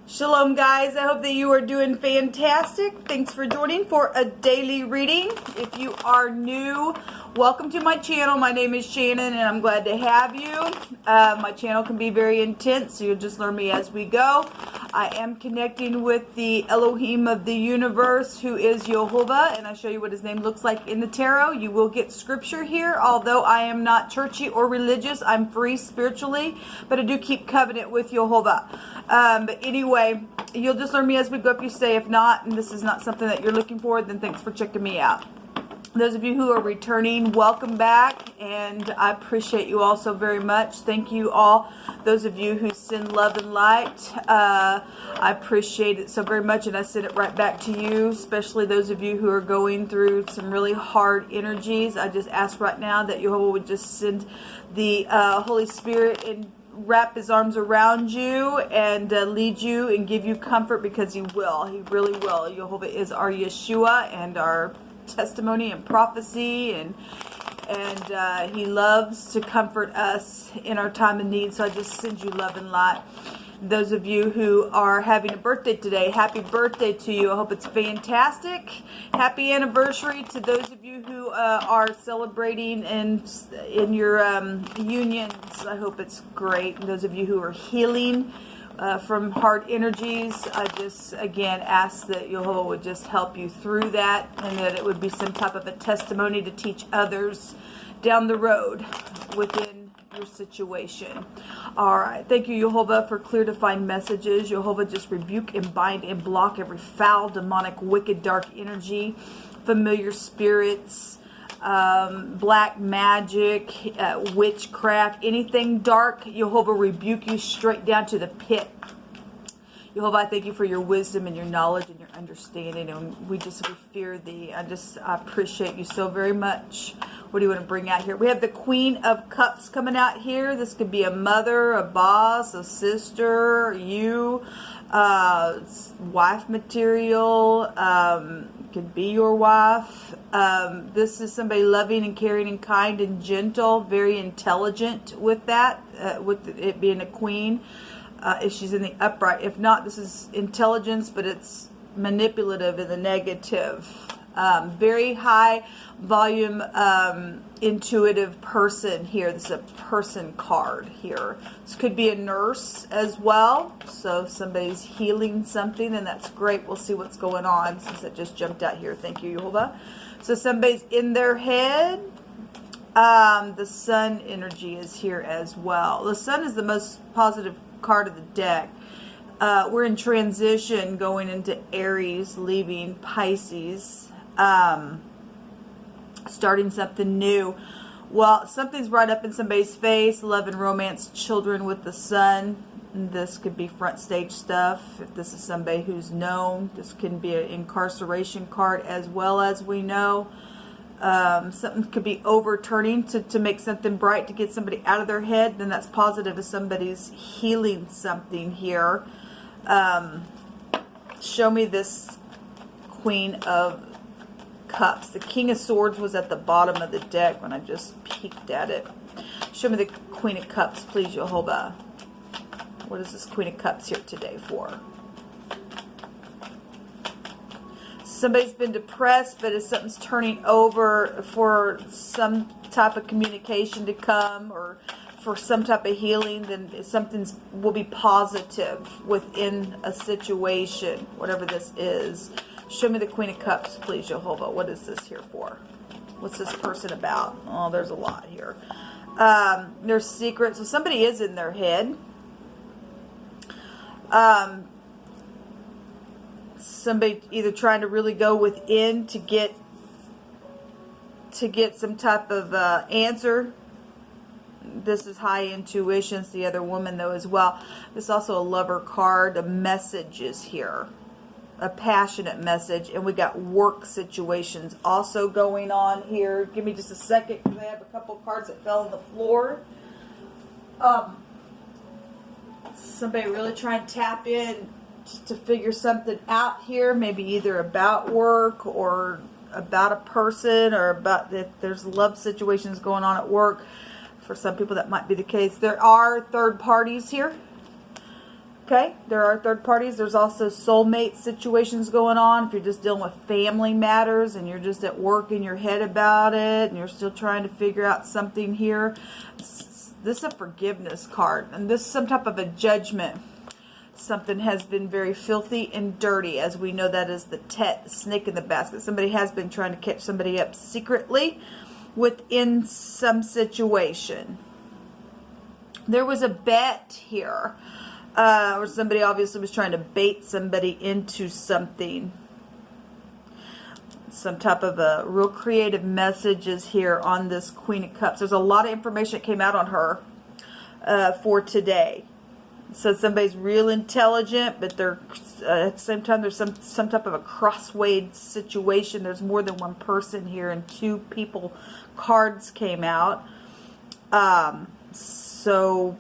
Shalom, guys. I hope that you are doing fantastic. Thanks for joining for a daily reading. If you are new, welcome to my channel. My name is Shannon, and I'm glad to have you. My channel can be very intense, so you'll just learn me as we go. I am connecting with the Elohim of the universe, who is Jehovah, and I show you what his name looks like in the tarot. You will get scripture here. Although I am not churchy or religious, I'm free spiritually, but I do keep covenant with Jehovah. But anyway, you'll just learn me as we go if you stay. If not, and this is not something that you're looking for, then thanks for checking me out. Those of you who are returning, welcome back, and I appreciate you all so very much. Thank you all, those of you who send love and light. I appreciate it so very much, and I send it right back to you, especially those of you who are going through some really hard energies. I just ask right now that Jehovah would just send the Holy Spirit and wrap his arms around you and lead you and give you comfort, because he will. He really will. Jehovah is our Yeshua and our testimony and prophecy, and he loves to comfort us in our time of need. So I just send you love and light. Those of you who are having a birthday today, happy birthday to you. I hope it's fantastic. Happy anniversary to those of you who are celebrating in your unions. I hope it's great. And those of you who are healing from hard energies, I just again ask that Jehovah would just help you through that, and that it would be some type of a testimony to teach others down the road within your situation. All right, thank you, Jehovah, for clear defined messages. Jehovah, just rebuke and bind and block every foul, demonic, wicked, dark energy, familiar spirits, black magic, witchcraft, anything dark. Jehovah, rebuke you straight down to the pit. Jehovah, I thank you for your wisdom and your knowledge and your understanding, and we fear thee. I appreciate you so very much. What do you want to bring out here? We have the Queen of Cups coming out here. This could be a mother, a boss, a sister, you, wife material, could be your wife. This is somebody loving and caring and kind and gentle, very intelligent with that, with it being a queen. If she's in the upright. If not, this is intelligence, but it's manipulative in the negative. Very high volume, intuitive person here. This is a person card here. This could be a nurse as well. So if somebody's healing something, then that's great. We'll see what's going on since it just jumped out here. Thank you, Jehovah. So somebody's in their head. The sun energy is here as well. The sun is the most positive card of the deck. We're in transition going into Aries, leaving Pisces, starting something new. Well, something's right up in somebody's face. Love and romance, children with the sun. This could be front stage stuff. If this is somebody who's known, this can be an incarceration card as well, as we know. Something could be overturning to make something bright, to get somebody out of their head. Then that's positive if somebody's healing something here. Show me this Queen of Cups. The King of Swords was at the bottom of the deck when I just peeked at it. Show me the Queen of Cups, please, Jehovah. What is this Queen of Cups here today for? Somebody's been depressed, but if something's turning over for some type of communication to come, or for some type of healing, then something will be positive within a situation, whatever this is. Show me the Queen of Cups, please, Jehovah. What is this here for? What's this person about? Oh, there's a lot here. There's secrets. So somebody is in their head. Somebody either trying to really go within to get some type of answer. This is high intuition. It's the other woman, though, as well. This is also a lover card. A message is here. A passionate message. And we got work situations also going on here. Give me just a second, because I have a couple cards that fell on the floor. Somebody really trying to tap in to figure something out here, maybe either about work or about a person, or about if there's love situations going on at work. For some people that might be the case. There are third parties here. Okay, there are third parties. There's also soulmate situations going on. If you're just dealing with family matters and you're just at work in your head about it and you're still trying to figure out something here. This is a forgiveness card, and this is some type of a judgment. Something has been very filthy and dirty, as we know that is the the snake in the basket. Somebody has been trying to catch somebody up secretly within some situation. There was a bet here. Or somebody obviously was trying to bait somebody into something. Some type of a real creative messages here on this Queen of Cups. There's a lot of information that came out on her for today. So somebody's real intelligent, but they're at the same time there's some type of a crossway situation. There's more than one person here, and two people cards came out. So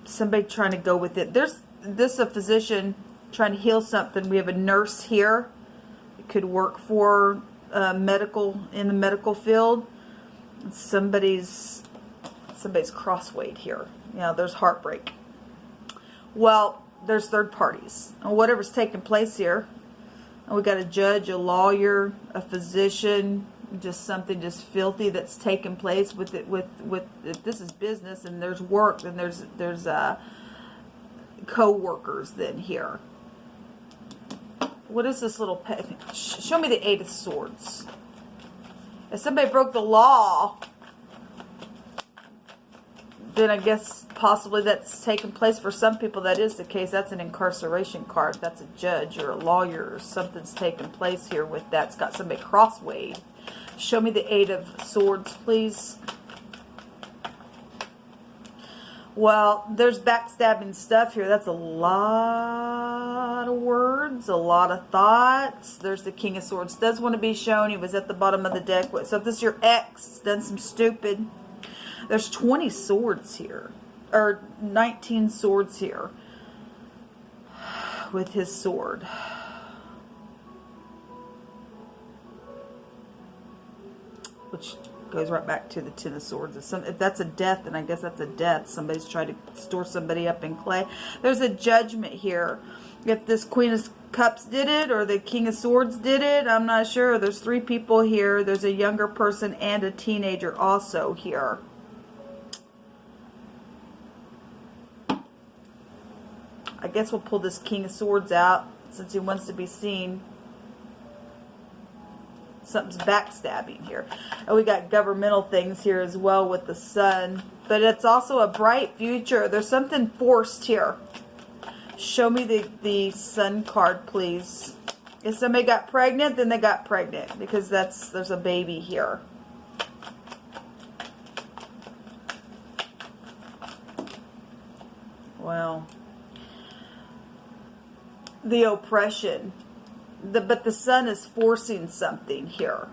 somebody trying to go with it. There's a physician trying to heal something. We have a nurse here. It could work for in the medical field. Somebody's crosswayed here. You know, there's heartbreak. Well, there's third parties. And whatever's taking place here. And we got a judge, a lawyer, a physician, just something just filthy that's taken place with it. If this is business and there's work, then there's co-workers then here. What is this little show me the Eight of Swords. If somebody broke the law, then I guess possibly that's taken place. For some people that is the case. That's an incarceration card. That's a judge or a lawyer or something's taken place here with that. It's got somebody crosswayed. Show me the Eight of Swords, please. Well, there's backstabbing stuff here. That's a lot of words, a lot of thoughts. There's the King of Swords. Does want to be shown. He was at the bottom of the deck. So if this is your ex, done some stupid. There's 20 swords here. Or 19 swords here. With his sword. Which goes right back to the Ten of Swords. If that's a death, then I guess that's a death. Somebody's trying to store somebody up in clay. There's a judgment here. If this Queen of Cups did it or the King of Swords did it, I'm not sure. There's three people here. There's a younger person and a teenager also here. I guess we'll pull this King of Swords out since he wants to be seen. Something's backstabbing here. And we got governmental things here as well with the sun. But it's also a bright future. There's something forced here. Show me the sun card, please. If somebody got pregnant, then they got pregnant. Because there's a baby here. Well, the oppression. But the sun is forcing something here.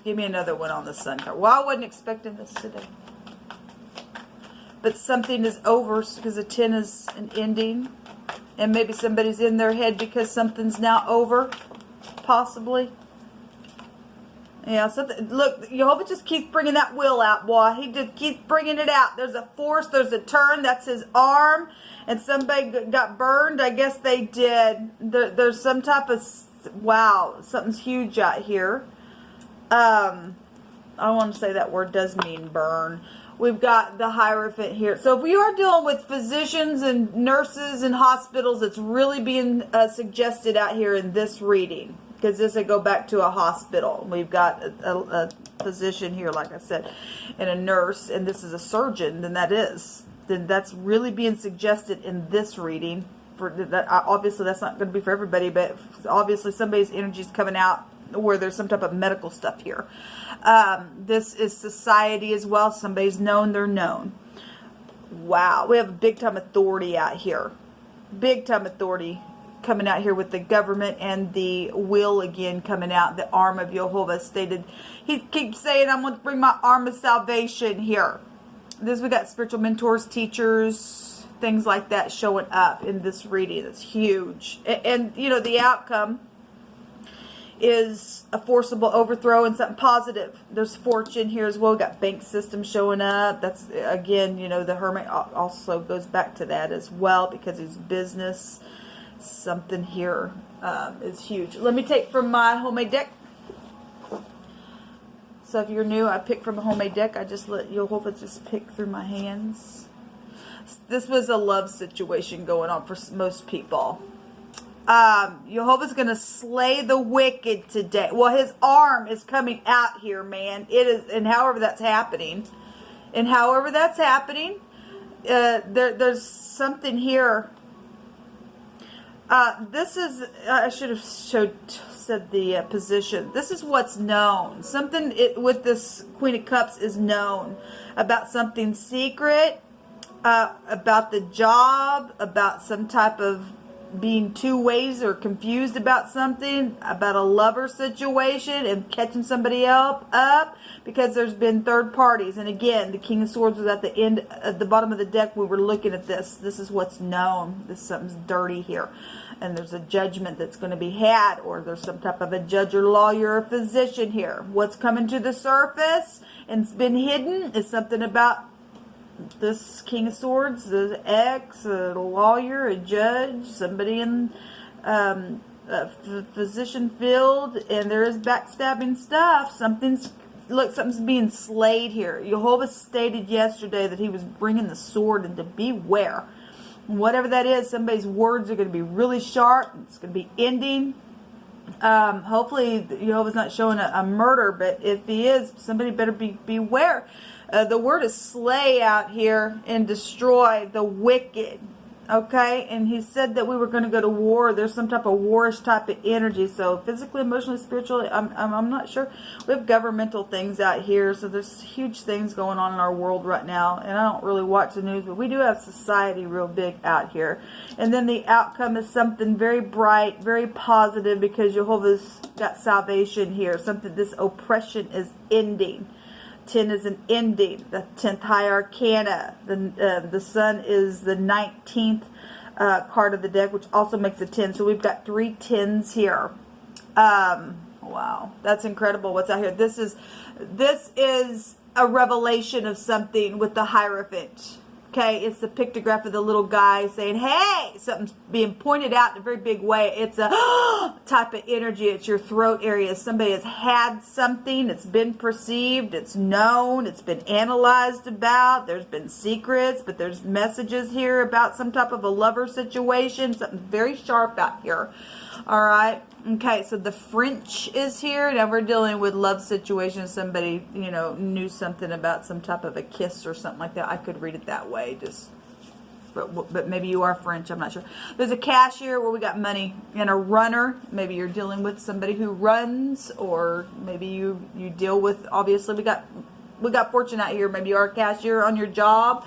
Give me another one on the sun card. Well, I wasn't expecting this today. But something is over because the 10 is an ending. And maybe somebody's in their head because something's now over. Possibly. Yeah, something. Look, Jehovah just keeps bringing that will out, boy. He just keeps bringing it out. There's a force. There's a turn. That's his arm. And somebody got burned. I guess they did. There's some type of... Wow. Something's huge out here. I want to say that word does mean burn. We've got the Hierophant here. So if we are dealing with physicians and nurses and hospitals, it's really being suggested out here in this reading. Because this would go back to a hospital. We've got a physician here, like I said, and a nurse, and this is a surgeon, then that's really being suggested in this reading. Obviously, that's not going to be for everybody, but obviously somebody's energy is coming out where there's some type of medical stuff here. This is society as well. Somebody's known, they're known. Wow, we have a big-time authority out here. Big-time authority coming out here with the government and the will again coming out. The arm of Jehovah stated. He keeps saying, I'm going to bring my arm of salvation here. This, we got spiritual mentors, teachers, things like that showing up in this reading. It's huge. And you know, the outcome is a forcible overthrow and something positive. There's fortune here as well. We've got bank system showing up. That's, again, you know, the Hermit also goes back to that as well because he's business. Something here is huge. Let me take from my homemade deck. So if you're new, I pick from a homemade deck. I just let Jehovah just pick through my hands. This was a love situation going on for most people. Jehovah's going to slay the wicked today. Well, his arm is coming out here, man. It is, and however that's happening. And however that's happening, there's something here. This is, I should have said the position. This is what's known. Something with this Queen of Cups is known about something secret, about the job, about some type of being two ways or confused about something, about a lover situation and catching somebody else up because there's been third parties. And again, the King of Swords was at the end, at the bottom of the deck. We were looking at this. This is what's known. Something's dirty here. And there's a judgment that's going to be had, or there's some type of a judge or lawyer or physician here. What's coming to the surface and it's been hidden is something about this King of Swords, the ex, a lawyer, a judge, somebody in a physician field, and there is backstabbing stuff. Something's being slayed here. Jehovah stated yesterday that he was bringing the sword and to beware. Whatever that is, somebody's words are going to be really sharp. It's going to be ending. Hopefully, Jehovah's not showing a murder, but if he is, somebody better beware. The word is slay out here and destroy the wicked. Okay, and he said that we were going to go to war. There's some type of warish type of energy. So physically, emotionally, spiritually, I'm not sure. We have governmental things out here. So there's huge things going on in our world right now. And I don't really watch the news, but we do have society real big out here. And then the outcome is something very bright, very positive because Jehovah's got salvation here. Something, this oppression is ending. 10 is an ending. The 10th high arcana. The sun is the 19th card of the deck, which also makes a 10. So we've got 3 10s here. Wow, that's incredible what's out here. This is a revelation of something with the Hierophant. Okay, it's the pictograph of the little guy saying, hey, something's being pointed out in a very big way. It's a type of energy. It's your throat area. Somebody has had something. It's been perceived. It's known. It's been analyzed about. There's been secrets, but there's messages here about some type of a lover situation. Something very sharp out here. All right. Okay, so the French is here. Now we're dealing with love situations. Somebody, you know, knew something about some type of a kiss or something like that. I could read it that way. But maybe you are French. I'm not sure. There's a cashier where we got money and a runner. Maybe you're dealing with somebody who runs, or maybe you deal with. Obviously, we got fortune out here. Maybe you are a cashier on your job.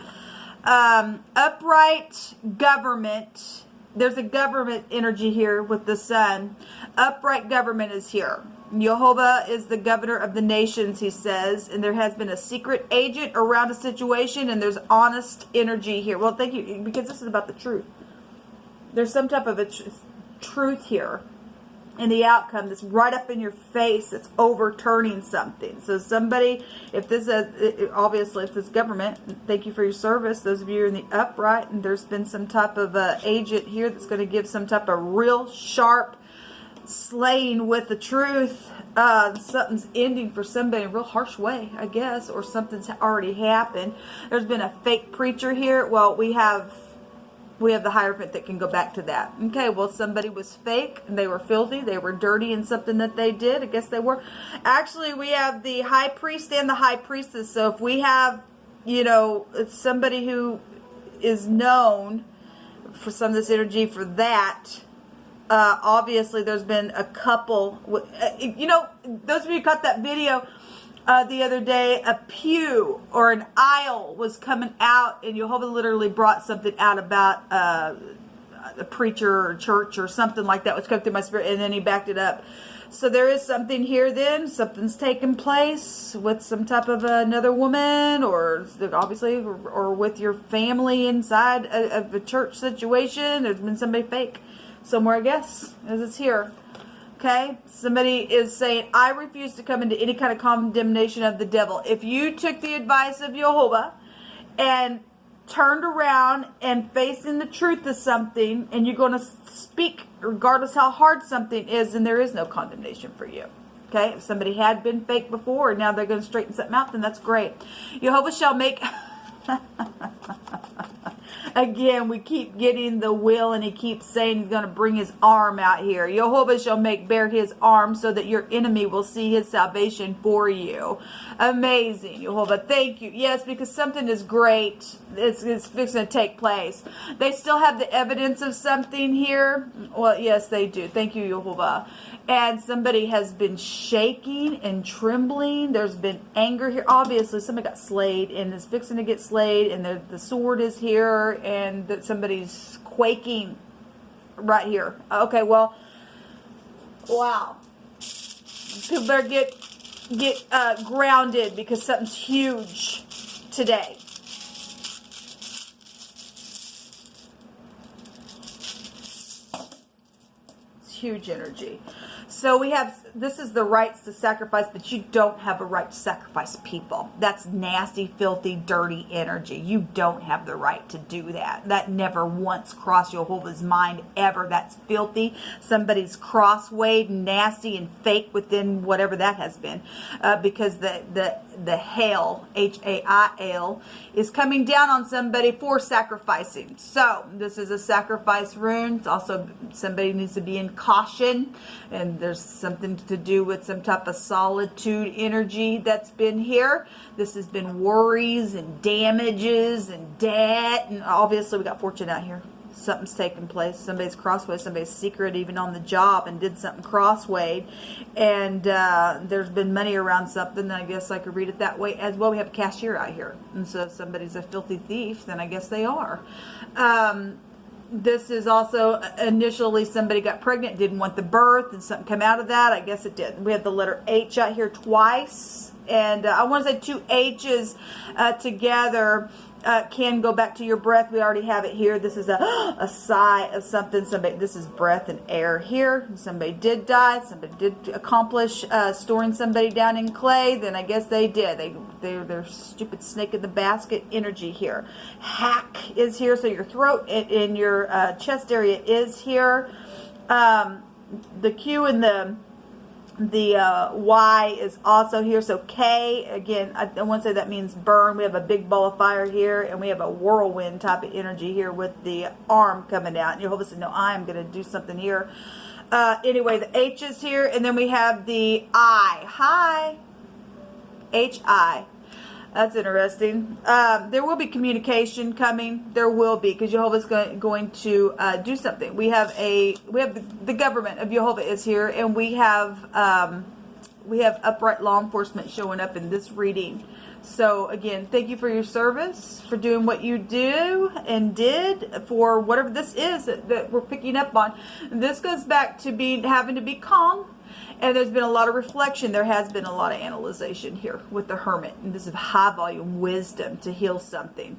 Upright government. There's a government energy here with the sun. Upright government is here. Jehovah is the governor of the nations, he says. And there has been a secret agent around a situation. And there's honest energy here. Well, thank you. Because this is about the truth. There's some type of a truth here. And the outcome that's right up in your face, that's overturning something. So somebody, if this is, obviously if this government, thank you for your service, those of you in the upright, and there's been some type of agent here that's going to give some type of real sharp slaying with the truth. Something's ending for somebody in a real harsh way, I guess, or something's already happened. There's been a fake preacher here. Well, we have the Hierophant that can go back to that. Okay, well, somebody was fake, and they were filthy, they were dirty in something that they did. I guess they were. Actually, we have the High Priest and the High Priestess. So if we have, you know, somebody who is known for some of this energy for that, obviously there's been a couple, you know, those of you who caught that video the other day, a pew or an aisle was coming out, and Jehovah literally brought something out about a preacher or church or something like that was coming through my spirit, and then he backed it up. So there is something here then. Something's taking place with some type of another woman, or obviously, or with your family inside of a church situation. There's been somebody fake somewhere, I guess, as it's here. Okay, somebody is saying, I refuse to come into any kind of condemnation of the devil. If you took the advice of Jehovah and turned around and facing the truth of something, and you're going to speak regardless how hard something is, then there is no condemnation for you. Okay, if somebody had been fake before and now they're going to straighten something out, then that's great. Jehovah shall make... Again, we keep getting the will, and he keeps saying he's going to bring his arm out here. Jehovah shall make bare his arm so that your enemy will see his salvation for you. Amazing, Jehovah. Thank you. Yes, because something is great. It's fixing to take place. They still have the evidence of something here. Well, yes, they do. Thank you, Jehovah. And somebody has been shaking and trembling. There's been anger here. Obviously, somebody got slayed and is fixing to get slayed, and the sword is here, and that somebody's quaking right here. Okay, well, wow. People better get grounded, because something's huge today. It's huge energy. So we have, this is the rights to sacrifice, but you don't have a right to sacrifice people. That's nasty, filthy, dirty energy. You don't have the right to do that. That never once crossed Jehovah's mind, ever. That's filthy. Somebody's crosswayed, nasty, and fake within whatever that has been. Because the hail, H-A-I-L, is coming down on somebody for sacrificing. So this is a sacrifice rune. It's also, somebody needs to be in caution, and there's something to do with some type of solitude energy that's been here. This has been worries and damages and debt, and obviously we got fortune out here. Something's taking place. Somebody's crossway, somebody's secret, even on the job, and did something crossway, and there's been money around something. I guess I could read it that way as well. We have a cashier out here, and so if somebody's a filthy thief, then I guess they are. This is also, initially somebody got pregnant, didn't want the birth, and something came out of that. I guess it did. We have the letter H out here twice, and I want to say two H's together can go back to your breath. We already have it here. This is a sigh of something. Somebody, this is breath and air here. Somebody did die. Somebody did accomplish storing somebody down in clay. Then I guess they did. They're stupid snake in the basket energy here. Hack is here. So your throat and your chest area is here. The Q and the Y is also here. So K, again, I want to say that means burn. We have a big ball of fire here, and we have a whirlwind type of energy here with the arm coming out. And Jehovah said, no, I am going to do something here. Anyway, the H is here, and then we have the I. Hi. H-I. That's interesting. There will be communication coming. There will be, because Jehovah's going to do something. We have the government of Jehovah is here, and we have upright law enforcement showing up in this reading. So again, thank you for your service, for doing what you do and did, for whatever this is that we're picking up on. This goes back to having to be calm. And there's been a lot of reflection. There has been a lot of analyzation here with the Hermit. And this is high volume wisdom to heal something.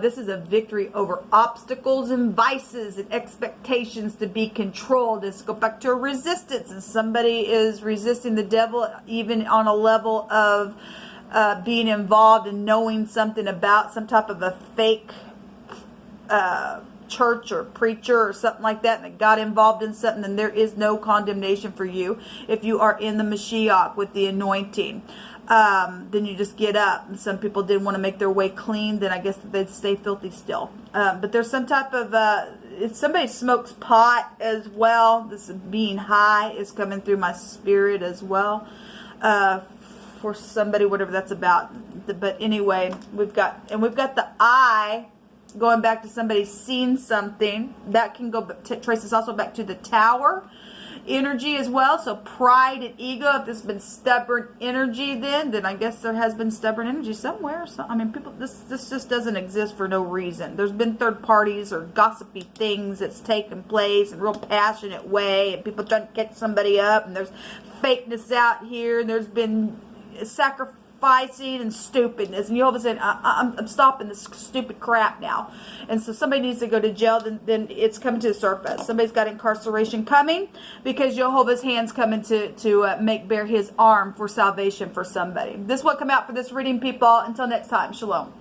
This is a victory over obstacles and vices and expectations to be controlled. Let's go back to a resistance. And somebody is resisting the devil even on a level of being involved and knowing something about some type of a fake church or preacher or something like that, and that got involved in something, then there is no condemnation for you if you are in the Mashiach with the anointing. Then you just get up. And some people didn't want to make their way clean, then I guess they'd stay filthy still. But there's some type of if somebody smokes pot as well, this being high is coming through my spirit as well, for somebody, whatever that's about. But anyway, we've got the I going back to somebody seeing something. That can go trace this also back to the Tower energy as well. So pride and ego. If there's been stubborn energy, then I guess there has been stubborn energy somewhere. So I mean, people, this just doesn't exist for no reason. There's been third parties or gossipy things that's taken place in a real passionate way, and people trying to catch somebody up, and there's fakeness out here, and there's been sacrificing and stupidness. And Jehovah's saying, I'm stopping this stupid crap now. And so somebody needs to go to jail, then it's coming to the surface. Somebody's got incarceration coming because Jehovah's hand's coming to make bare his arm for salvation for somebody. This will come out for this reading, people. Until next time, shalom.